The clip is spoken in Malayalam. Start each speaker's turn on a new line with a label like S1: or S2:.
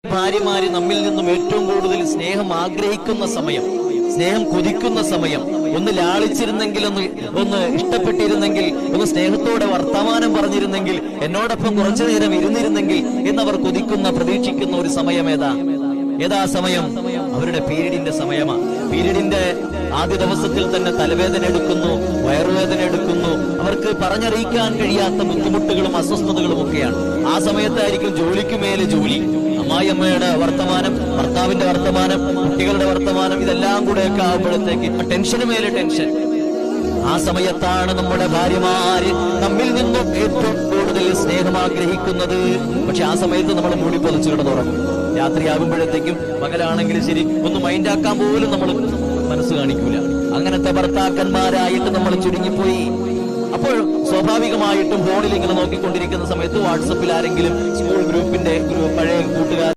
S1: ഭാര്യമാര് നമ്മിൽ നിന്നും ഏറ്റവും കൂടുതൽ സ്നേഹം ആഗ്രഹിക്കുന്ന സമയം, സ്നേഹം കൊതിക്കുന്ന സമയം, ഒന്ന് ലാളിച്ചിരുന്നെങ്കിൽ, ഒന്ന് ഇഷ്ടപ്പെട്ടിരുന്നെങ്കിൽ, ഒന്ന് സ്നേഹത്തോടെ വർത്തമാനം പറഞ്ഞിരുന്നെങ്കിൽ, എന്നോടൊപ്പം കുറച്ചു നേരം ഇരുന്നിരുന്നെങ്കിൽ എന്നവർ കൊതിക്കുന്ന, പ്രതീക്ഷിക്കുന്ന ഒരു സമയം ഏതാ സമയം? അവരുടെ പീരീഡിന്റെ സമയമാണ്. പീരീഡിന്റെ ആദ്യ ദിവസത്തിൽ തന്നെ തലവേദന എടുക്കുന്നു, വയറുവേദന എടുക്കുന്നു, അവർക്ക് പറഞ്ഞറിയിക്കാൻ കഴിയാത്ത ബുദ്ധിമുട്ടുകളും അസ്വസ്ഥതകളും ഒക്കെയാണ്. ആ സമയത്തായിരിക്കും ജോലിക്ക് മേലെ ജോലി, അമ്മായിയമ്മയുടെ വർത്തമാനം, ഭർത്താവിന്റെ വർത്തമാനം, കുട്ടികളുടെ വർത്തമാനം, ഇതെല്ലാം കൂടെയൊക്കെ ആകുമ്പോഴത്തേക്ക് ടെൻഷന് മേലെ ടെൻഷൻ. ആ സമയത്താണ് നമ്മുടെ ഭാര്യമാര് നമ്മിൽ നിന്നും ഏറ്റവും കൂടുതൽ സ്നേഹം ആഗ്രഹിക്കുന്നത്. പക്ഷെ ആ സമയത്ത് നമ്മൾ മൂടി പൊതിച്ചു കിടന്നുറങ്ങും. രാത്രിയാകുമ്പോഴത്തേക്കും, പകലാണെങ്കിലും ശരി, ഒന്ന് മൈൻഡാക്കാൻ പോലും നമ്മൾ മനസ്സ് കാണിക്കൂല. അങ്ങനത്തെ ഭർത്താക്കന്മാരായിട്ട് നമ്മൾ ചുരുങ്ങിപ്പോയി. അപ്പോൾ സ്വാഭാവികമായിട്ടും ഫോണിൽ ഇങ്ങനെ നോക്കിക്കൊണ്ടിരിക്കുന്ന സമയത്ത് വാട്സപ്പിൽ ആരെങ്കിലും സ്കൂൾ ഗ്രൂപ്പിന്റെ പഴയ കൂട്ടുകാർ